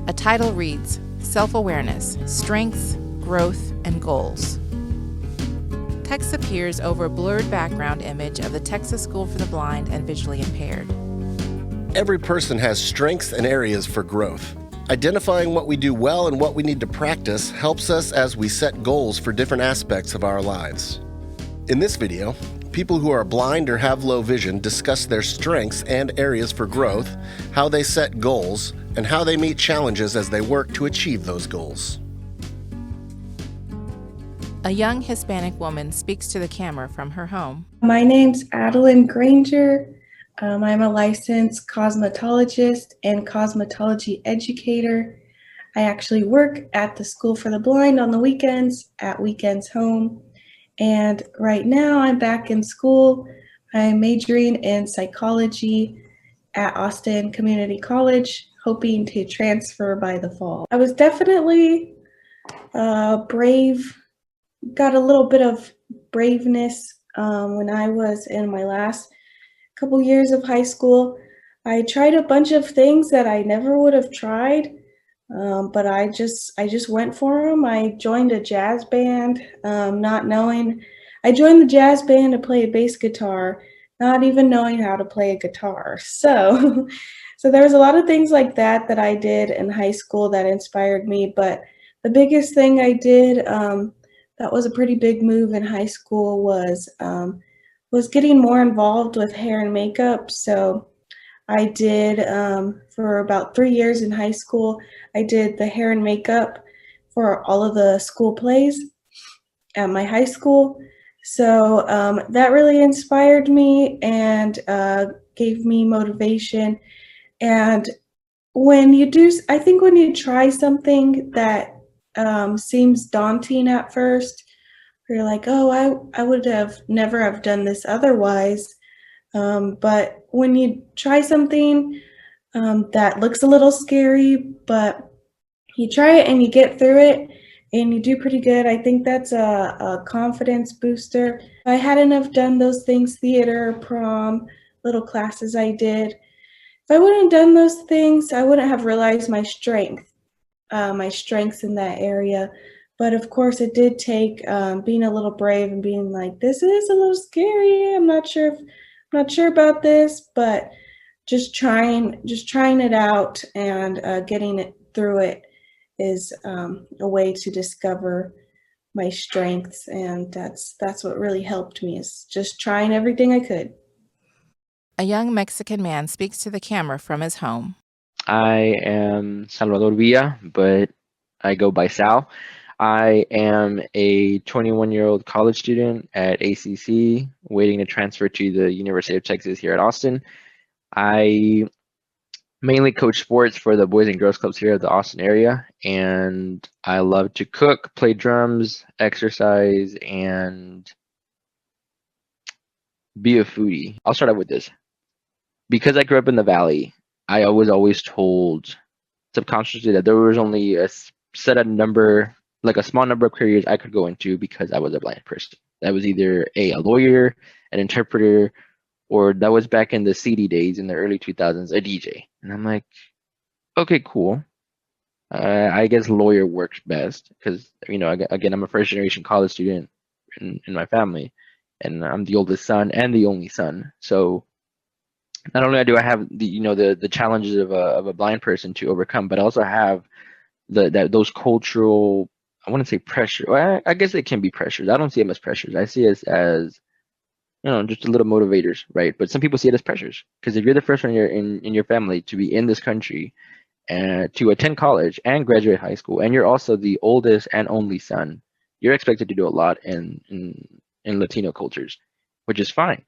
A title reads, Self-Awareness, Strengths, Growth, and Goals. Text appears over a blurred background image of the Texas School for the Blind and Visually Impaired. Every person has strengths and areas for growth. Identifying what we do well and what we need to practice helps us as we set goals for different aspects of our lives. In this video, people who are blind or have low vision discuss their strengths and areas for growth, how they set goals, and how they meet challenges as they work to achieve those goals. A young Hispanic woman speaks to the camera from her home. My name's Adeline Granger. I'm a licensed cosmetologist and cosmetology educator. I actually work at the School for the Blind on the weekends, at Weekends Home. And right now I'm back in school. I'm majoring in psychology at Austin Community College, hoping to transfer by the fall. I was definitely brave, got a little bit of braveness when I was in my last couple years of high school. I tried a bunch of things that I never would have tried, but I just went for them. I joined a jazz band, not knowing. I joined the jazz band to play a bass guitar, not even knowing how to play a guitar. So there was a lot of things like that that I did in high school that inspired me. But the biggest thing I did that was a pretty big move in high school was getting more involved with hair and makeup. So I did, for about 3 years in high school, I did the hair and makeup for all of the school plays at my high school. So that really inspired me and gave me motivation. And when you do, I think when you try something that seems daunting at first, you're like, oh, I would have never have done this otherwise. But when you try something that looks a little scary, but you try it and you get through it and you do pretty good, I think that's a confidence booster. If I hadn't have done those things, theater, prom, little classes I did, if I wouldn't have done those things, I wouldn't have realized my strengths in that area. But of course, it did take being a little brave and being like, this is a little scary. I'm not sure about this, but just trying it out and getting it through it is a way to discover my strengths, and that's what really helped me, is just trying everything I could. A young Mexican man speaks to the camera from his home. I am Salvador Villa, but I go by Sal. I am a 21-year-old college student at ACC, waiting to transfer to the University of Texas here at Austin. I mainly coach sports for the Boys and Girls Clubs here at the Austin area, and I love to cook, play drums, exercise, and be a foodie. I'll start out with this. Because I grew up in the Valley, I was always told subconsciously that there was only a set number, like a small number of careers I could go into because I was a blind person. That was either a lawyer, an interpreter, or that was back in the CD days in the early 2000s, a DJ. And I'm like, okay, cool. I guess lawyer works best because, again, I'm a first generation college student in my family, and I'm the oldest son and the only son. So not only do I have the challenges of a blind person to overcome, but I also have those cultural, I wouldn't say pressure. Well, I guess it can be pressures. I don't see them as pressures. I see it as just a little motivators, right? But some people see it as pressures because if you're the first one in your family to be in this country and to attend college and graduate high school, and you're also the oldest and only son, you're expected to do a lot in Latino cultures, which is fine.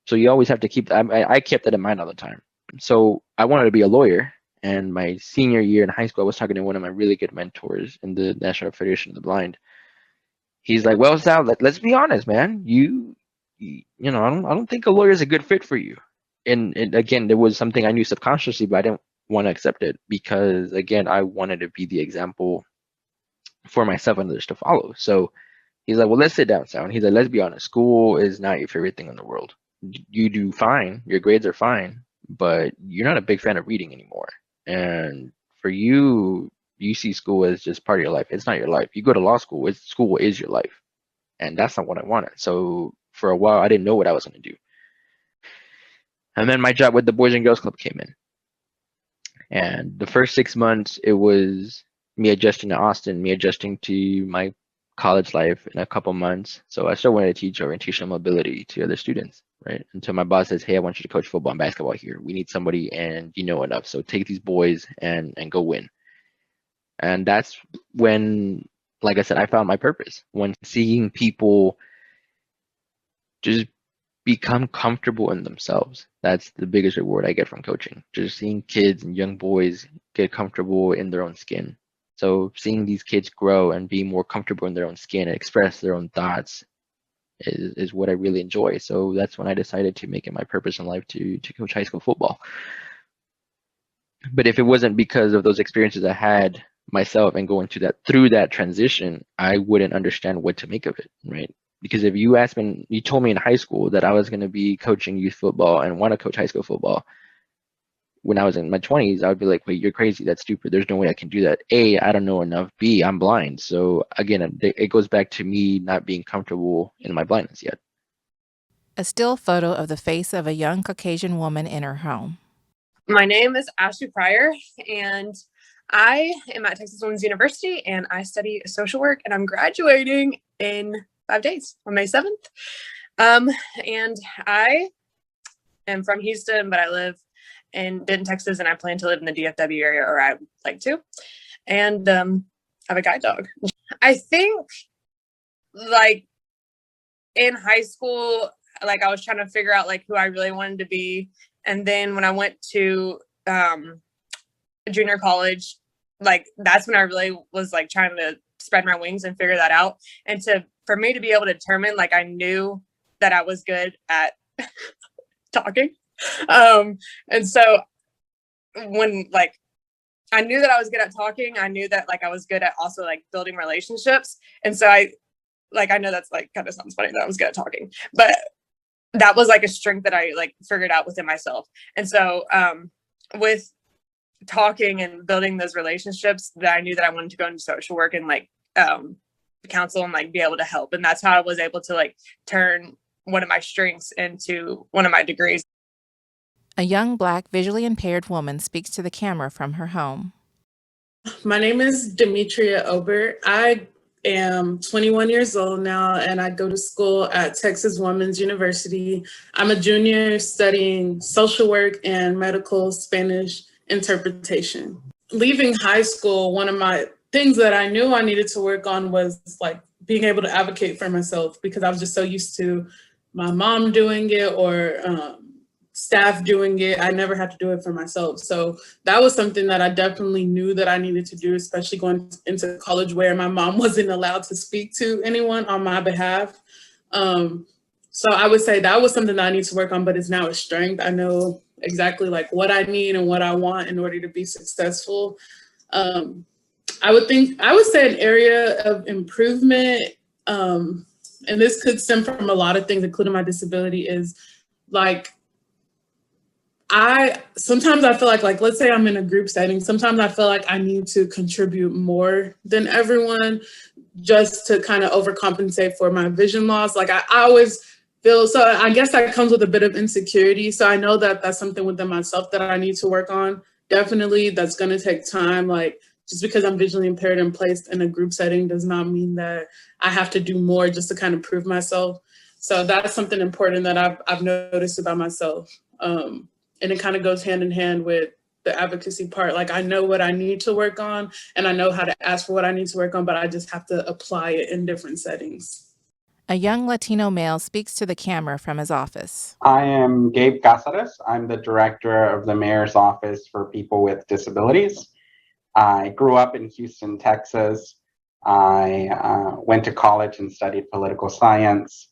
So you always have to keep, I kept that in mind all the time. So I wanted to be a lawyer. And my senior year in high school, I was talking to one of my really good mentors in the National Federation of the Blind. He's like, well, Sal, let's be honest, man. I don't think a lawyer is a good fit for you. And again, there was something I knew subconsciously, but I didn't want to accept it because, again, I wanted to be the example for myself and others to follow. So he's like, well, let's sit down, Sal. And he's like, let's be honest. School is not your favorite thing in the world. You do fine. Your grades are fine, but you're not a big fan of reading anymore. And For you, you see school as just part of your life. It's not your life. You go to law school, school is your life. And that's not what I wanted. So for a while, I didn't know what I was going to do. And then my job with the Boys and Girls Club came in. And the first 6 months, it was me adjusting to Austin, me adjusting to my college life in a couple months. So I still wanted to teach orientational mobility to other students, right? Until my boss says, hey, I want you to coach football and basketball here. We need somebody and you know enough. So take these boys and go win. And that's when, like I said, I found my purpose. When seeing people just become comfortable in themselves. That's the biggest reward I get from coaching. Just seeing kids and young boys get comfortable in their own skin. So seeing these kids grow and be more comfortable in their own skin and express their own thoughts is what I really enjoy. So that's when I decided to make it my purpose in life to coach high school football. But if it wasn't because of those experiences I had myself and going through that transition, I wouldn't understand what to make of it, right? Because if you asked me, you told me in high school that I was going to be coaching youth football and want to coach high school football when I was in my 20s, I would be like, wait, you're crazy. That's stupid. There's no way I can do that. A, I don't know enough. B, I'm blind. So again, it goes back to me not being comfortable in my blindness yet. A still photo of the face of a young Caucasian woman in her home. My name is Ashley Pryor, and I am at Texas Women's University, and I study social work, and I'm graduating in 5 days on May 7th. And I am from Houston, but I live in Denton, Texas, and I plan to live in the DFW area, or I would like to. And I have a guide dog. I think, like, in high school, like, I was trying to figure out, like, who I really wanted to be. And then when I went to junior college, like, that's when I really was, like, trying to spread my wings and figure that out. And for me to be able to determine, like, I knew that I was good at talking. And so when, like, I knew that I was good at talking, I knew that, like, I was good at also, like, building relationships. And so I know that's, like, kind of sounds funny that I was good at talking, but that was, like, a strength that I, like, figured out within myself. And so with talking and building those relationships, that I knew that I wanted to go into social work and, like, counsel and, like, be able to help. And that's how I was able to, like, turn one of my strengths into one of my degrees. A young Black visually impaired woman speaks to the camera from her home. My name is Demetria Ober. I am 21 years old now, and I go to school at Texas Women's University. I'm a junior studying social work and medical Spanish interpretation. Leaving high school, one of my things that I knew I needed to work on was, like, being able to advocate for myself, because I was just so used to my mom doing it or staff doing it. I never had to do it for myself. So that was something that I definitely knew that I needed to do, especially going into college where my mom wasn't allowed to speak to anyone on my behalf. So I would say that was something that I need to work on, but it's now a strength. I know exactly, like, what I need and what I want in order to be successful. I would say an area of improvement, and this could stem from a lot of things, including my disability, is, like, sometimes I feel like, let's say I'm in a group setting, sometimes I feel like I need to contribute more than everyone just to kind of overcompensate for my vision loss. Like, I always feel, so I guess that comes with a bit of insecurity. So I know that that's something within myself that I need to work on. Definitely, that's going to take time. Like, just because I'm visually impaired and placed in a group setting does not mean that I have to do more just to kind of prove myself. So that's something important that I've noticed about myself. And it kind of goes hand in hand with the advocacy part. Like, I know what I need to work on and I know how to ask for what I need to work on, but I just have to apply it in different settings. A young Latino male speaks to the camera from his office. I am Gabe Casares. I'm the director of the Mayor's Office for People with Disabilities. I grew up in Houston, Texas. I went to college and studied political science,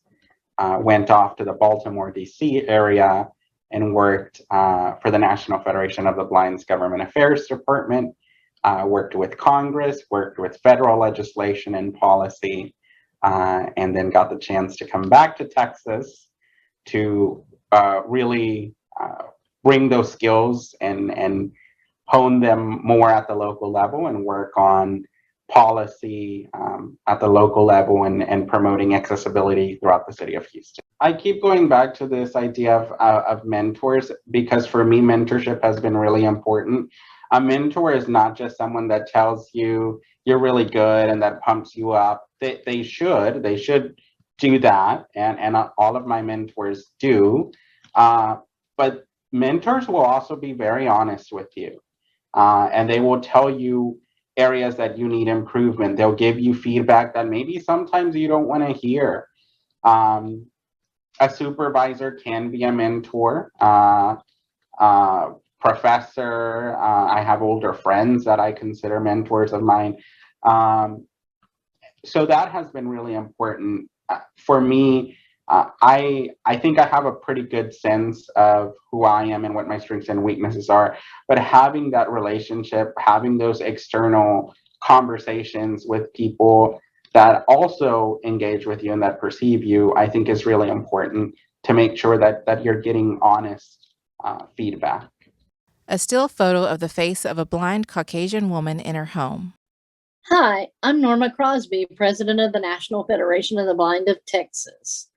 went off to the Baltimore, D.C. area, and worked for the National Federation of the Blind's Government Affairs Department, worked with Congress, worked with federal legislation and policy, and then got the chance to come back to Texas to really bring those skills and hone them more at the local level and work on policy at the local level and promoting accessibility throughout the city of Houston. I keep going back to this idea of mentors because for me, mentorship has been really important. A mentor is not just someone that tells you you're really good and that pumps you up. They should do that, and all of my mentors do. But mentors will also be very honest with you, and they will tell you areas that you need improvement. They'll give you feedback that maybe sometimes you don't want to hear. A supervisor can be a mentor. Professor, I have older friends that I consider mentors of mine. So that has been really important for me. I think I have a pretty good sense of who I am and what my strengths and weaknesses are, but having that relationship, having those external conversations with people that also engage with you and that perceive you, I think is really important to make sure that you're getting honest feedback. A still photo of the face of a blind Caucasian woman in her home. Hi, I'm Norma Crosby, president of the National Federation of the Blind of Texas.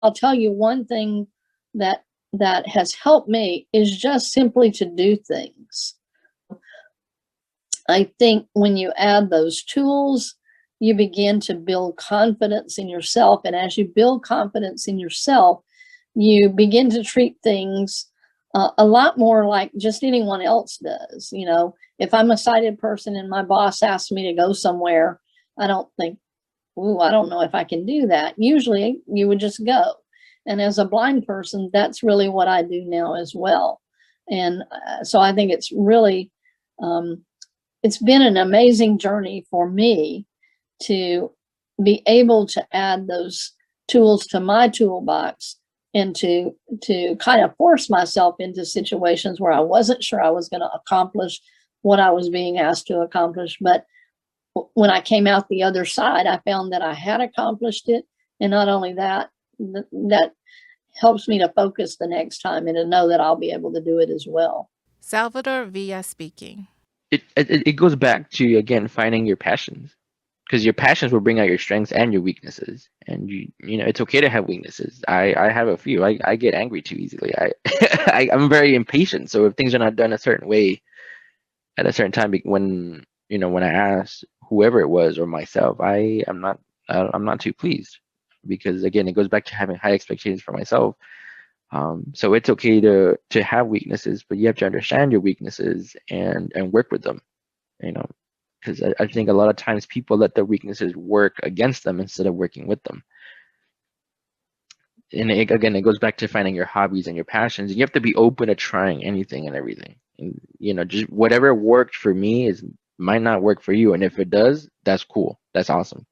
I'll tell you one thing that has helped me is just simply to do things. I think when you add those tools, you begin to build confidence in yourself. And as you build confidence in yourself, you begin to treat things a lot more like just anyone else does. You know, if I'm a sighted person and my boss asks me to go somewhere, I don't think, ooh, I don't know if I can do that. Usually you would just go. And as a blind person, that's really what I do now as well. And so I think it's really, it's been an amazing journey for me to be able to add those tools to my toolbox and to kind of force myself into situations where I wasn't sure I was going to accomplish what I was being asked to accomplish. But when I came out the other side, I found that I had accomplished it. And not only that, that helps me to focus the next time and to know that I'll be able to do it as well. Salvador Villa speaking. It goes back to, again, finding your passions, because your passions will bring out your strengths and your weaknesses. And you know, it's okay to have weaknesses. I have a few. I get angry too easily. I'm very impatient. So if things are not done a certain way at a certain time, when I ask whoever it was or myself, I'm not too pleased, because again, it goes back to having high expectations for myself. So it's okay to have weaknesses, but you have to understand your weaknesses and work with them, because I think a lot of times people let their weaknesses work against them instead of working with them. And again, it goes back to finding your hobbies and your passions. And you have to be open to trying anything and everything. And, just whatever worked for me might not work for you. And if it does, that's cool. That's awesome.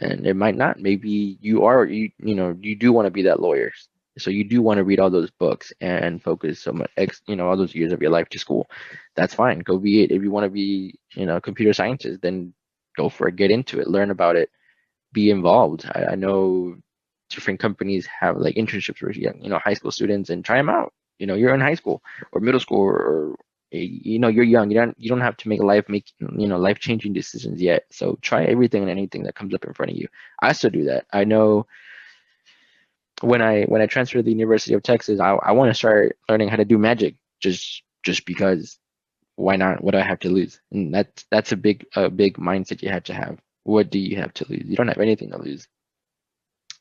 And it might not. Maybe you do want to be that lawyer. So you do want to read all those books and focus so much, all those years of your life to school. That's fine. Go be it. If you want to be, a computer scientist, then go for it. Get into it. Learn about it. Be involved. I know different companies have like internships for high school students, and try them out. You're in high school or middle school, or you're young. You don't have to make life-changing decisions yet. So try everything and anything that comes up in front of you. I still do that. I know. When I transferred to the University of Texas, I want to start learning how to do magic, just because. Why not? What do I have to lose? And that's a big mindset you have to have. What do you have to lose? You don't have anything to lose.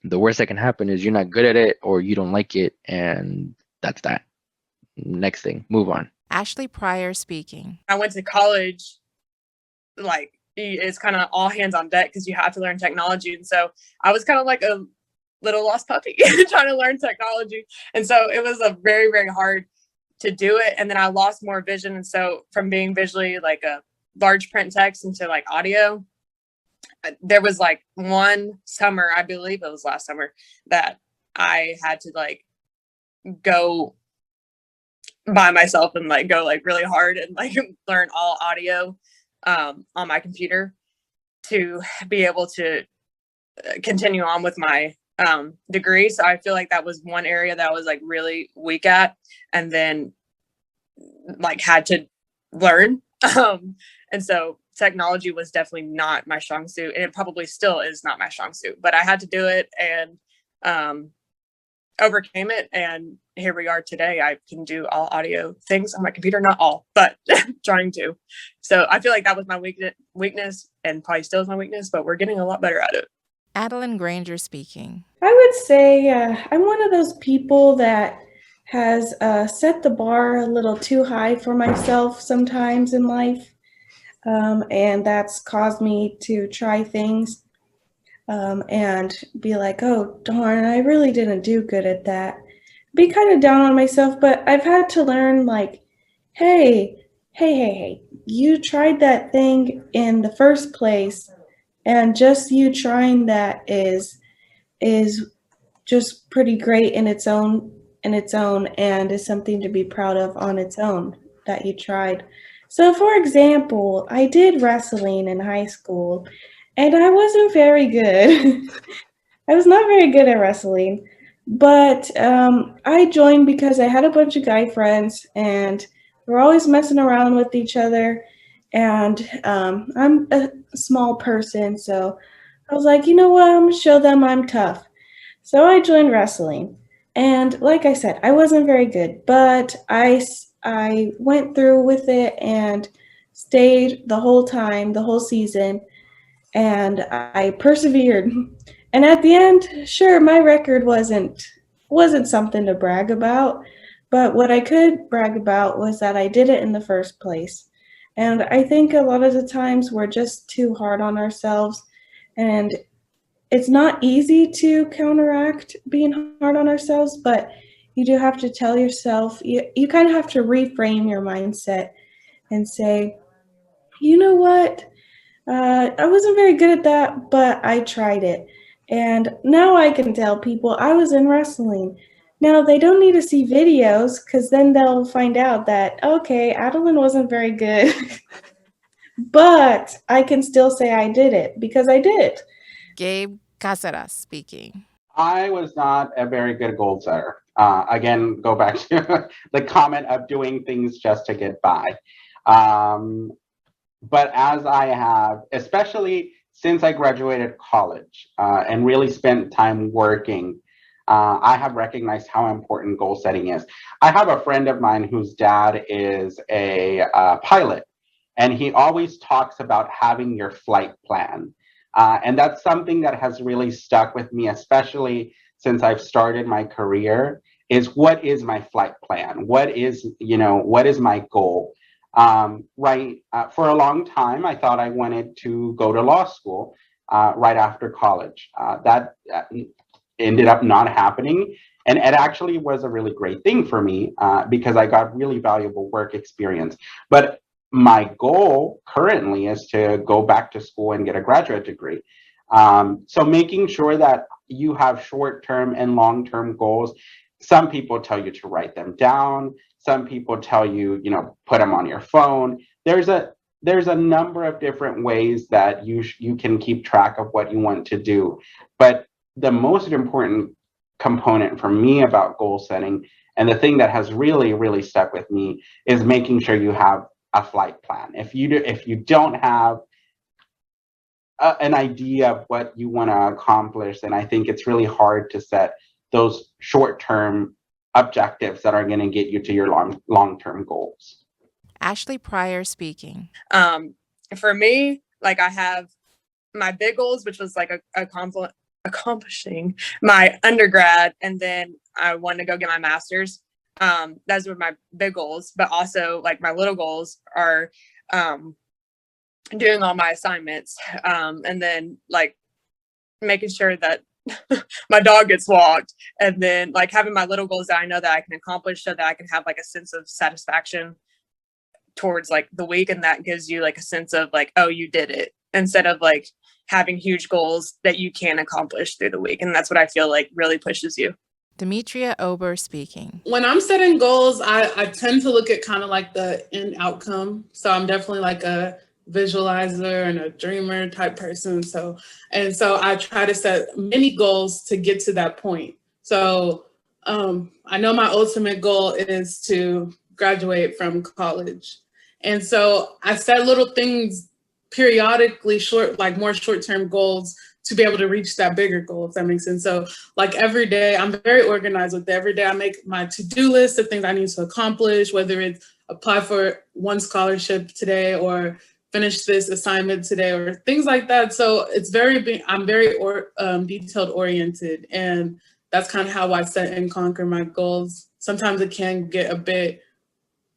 The worst that can happen is you're not good at it or you don't like it, and that's that. Next thing, move on. Ashley Pryor speaking. I went to college, like it's kind of all hands on deck because you have to learn technology, and so I was kind of like a little lost puppy trying to learn technology, and so it was a very, very hard to do it. And then I lost more vision, and so from being visually like a large print text into like audio, there was like one summer, I believe it was last summer, that I had to like go by myself and like go like really hard and like learn all audio on my computer to be able to continue on with my degree. So I feel like that was one area that I was like really weak at. And then like had to learn. And so technology was definitely not my strong suit, and it probably still is not my strong suit, but I had to do it and overcame it. And here we are today. I can do all audio things on my computer, not all, but trying to. So I feel like that was my weakness and probably still is my weakness, but we're getting a lot better at it. Adeline Granger speaking. I would say I'm one of those people that has set the bar a little too high for myself sometimes in life. And that's caused me to try things and be like, oh, darn, I really didn't do good at that. Be kind of down on myself, but I've had to learn, like, hey, you tried that thing in the first place, and just you trying that is just pretty great in its own, and is something to be proud of on its own that you tried. So for example, I did wrestling in high school, and I wasn't very good. I was not very good at wrestling, but I joined because I had a bunch of guy friends, and we're always messing around with each other. And I'm a small person, so I was like, you know what? I'm gonna show them I'm tough. So I joined wrestling, and like I said, I wasn't very good, but I went through with it and stayed the whole time, the whole season, and I persevered. And at the end, sure, my record wasn't something to brag about, but what I could brag about was that I did it in the first place. And I think a lot of the times we're just too hard on ourselves, and it's not easy to counteract being hard on ourselves, but you do have to tell yourself, you kind of have to reframe your mindset and say, you know what? I wasn't very good at that, but I tried it. And now I can tell people I was in wrestling. Now, they don't need to see videos, because then they'll find out that, okay, Adeline wasn't very good, but I can still say I did it because I did it. Gabe Caceres speaking. I was not a very good goal setter. Again, go back to the comment of doing things just to get by. But as I have, especially since I graduated college and really spent time working, I have recognized how important goal setting is. I have a friend of mine whose dad is a pilot, and he always talks about having your flight plan. And that's something that has really stuck with me, especially since I've started my career, is what is my flight plan? What is my goal? For a long time, I thought I wanted to go to law school right after college. That ended up not happening. And it actually was a really great thing for me because I got really valuable work experience. But my goal currently is to go back to school and get a graduate degree. So making sure that you have short-term and long-term goals. Some people tell you to write them down. Some people tell you, put them on your phone. There's a number of different ways that you can keep track of what you want to do. But the most important component for me about goal setting, and the thing that has really, really stuck with me, is making sure you have a flight plan. If you don't have an idea of what you want to accomplish, then I think it's really hard to set those short-term objectives that are going to get you to your long-term goals. Ashley Pryor speaking. For me, like, I have my big goals, which was like accomplishing my undergrad, and then I wanted to go get my master's. Those were my big goals, but also like my little goals are doing all my assignments, and then like making sure that my dog gets walked, and then like having my little goals that I know that I can accomplish, so that I can have like a sense of satisfaction towards like the week, and that gives you like a sense of like, oh, you did it, instead of like having huge goals that you can't accomplish through the week. And that's what I feel like really pushes you. Demetria Ober speaking. When I'm setting goals, I tend to look at kind of like the end outcome. So I'm definitely like a visualizer and a dreamer type person. So I try to set many goals to get to that point. So I know my ultimate goal is to graduate from college. And so I set little things periodically, more short-term goals to be able to reach that bigger goal, if that makes sense. So like every day, I'm very organized with it. Every day I make my to-do list of things I need to accomplish, whether it's apply for one scholarship today or finish this assignment today or things like that. So I'm very detailed oriented, and that's kind of how I set and conquer my goals. Sometimes it can get a bit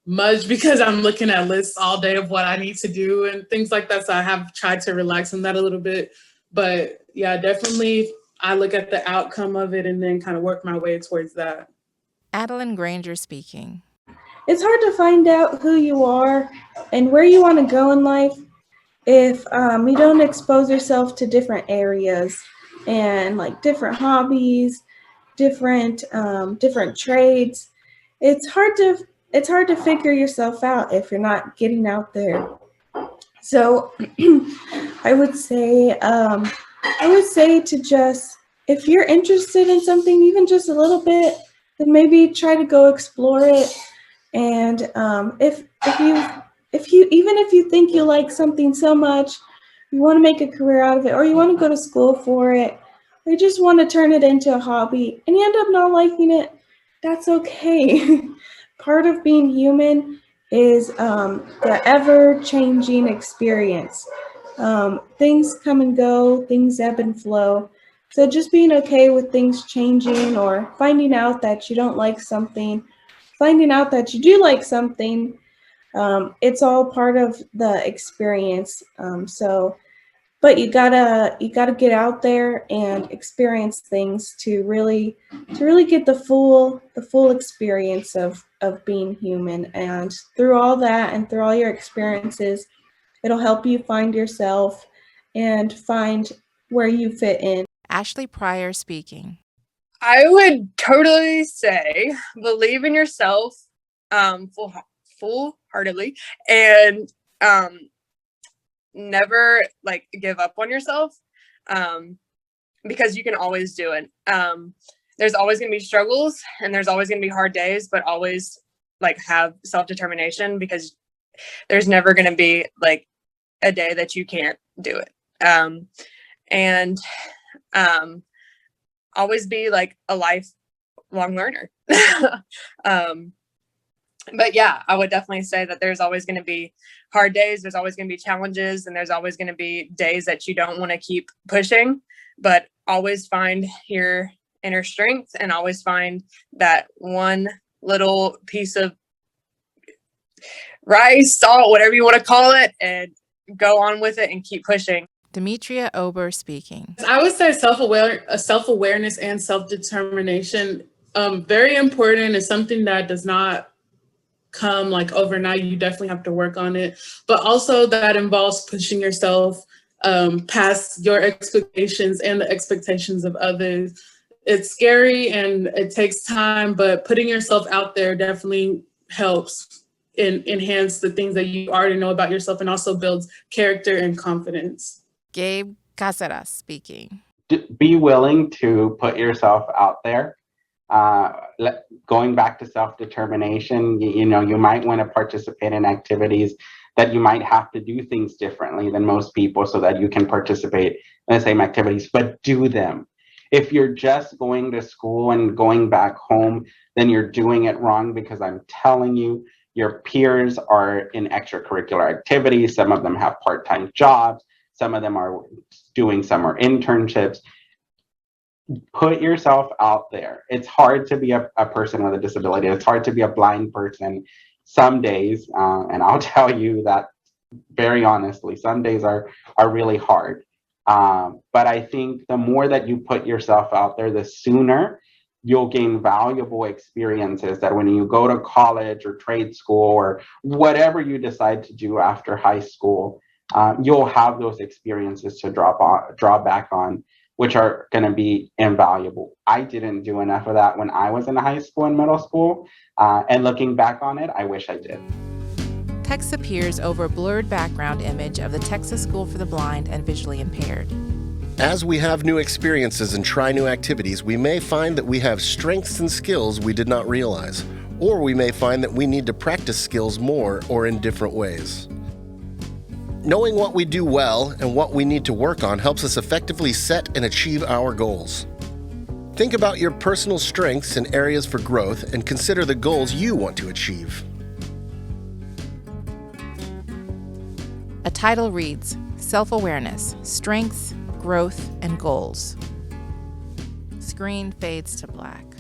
much because I'm looking at lists all day of what I need to do and things like that. So I have tried to relax on that a little bit. But yeah, definitely I look at the outcome of it and then kind of work my way towards that. Adeline Granger speaking. It's hard to find out who you are and where you want to go in life if you don't expose yourself to different areas and like different hobbies, different trades. It's hard to figure yourself out if you're not getting out there. So I would say to just, if you're interested in something even just a little bit, then maybe try to go explore it. And if you think you like something so much, you want to make a career out of it, or you want to go to school for it, or you just want to turn it into a hobby and you end up not liking it, that's okay. Part of being human is the ever-changing experience. Things come and go, things ebb and flow. So just being okay with things changing, or finding out that you don't like something, finding out that you do like something, it's all part of the experience. But you gotta get out there and experience things to really get the full experience of being human. And through all that and through all your experiences, it'll help you find yourself and find where you fit in. Ashley Pryor speaking. I would totally say believe in yourself full-heartedly, and never give up on yourself, because you can always do it. There's always going to be struggles and there's always going to be hard days, but always have self-determination, because there's never going to be a day that you can't do it. And always be a lifelong learner. But yeah, I would definitely say that there's always going to be hard days. There's always going to be challenges, and there's always going to be days that you don't want to keep pushing, but always find your inner strength and always find that one little piece of rice, salt, whatever you want to call it, and go on with it and keep pushing. Demetria Ober speaking. I would say self-awareness and self-determination, very important. Is something that does not come overnight. You definitely have to work on it, but also that involves pushing yourself past your expectations and the expectations of others. It's scary and it takes time, but putting yourself out there definitely helps enhance the things that you already know about yourself, and also builds character and confidence. Gabe Caceres speaking. Be willing to put yourself out there. Going back to self-determination, you might want to participate in activities that you might have to do things differently than most people so that you can participate in the same activities, but do them. If you're just going to school and going back home, then you're doing it wrong, because I'm telling you, your peers are in extracurricular activities. Some of them have part-time jobs. Some of them are doing summer internships. Put yourself out there. It's hard to be a person with a disability. It's hard to be a blind person some days. And I'll tell you that very honestly, some days are really hard. But I think the more that you put yourself out there, the sooner you'll gain valuable experiences that when you go to college or trade school or whatever you decide to do after high school, you'll have those experiences to draw back on, which are going to be invaluable. I didn't do enough of that when I was in high school and middle school. And looking back on it, I wish I did. Text appears over a blurred background image of the Texas School for the Blind and Visually Impaired. As we have new experiences and try new activities, we may find that we have strengths and skills we did not realize. Or we may find that we need to practice skills more or in different ways. Knowing what we do well and what we need to work on helps us effectively set and achieve our goals. Think about your personal strengths and areas for growth and consider the goals you want to achieve. A title reads, Self-Awareness, Strengths, Growth, and Goals. Screen fades to black.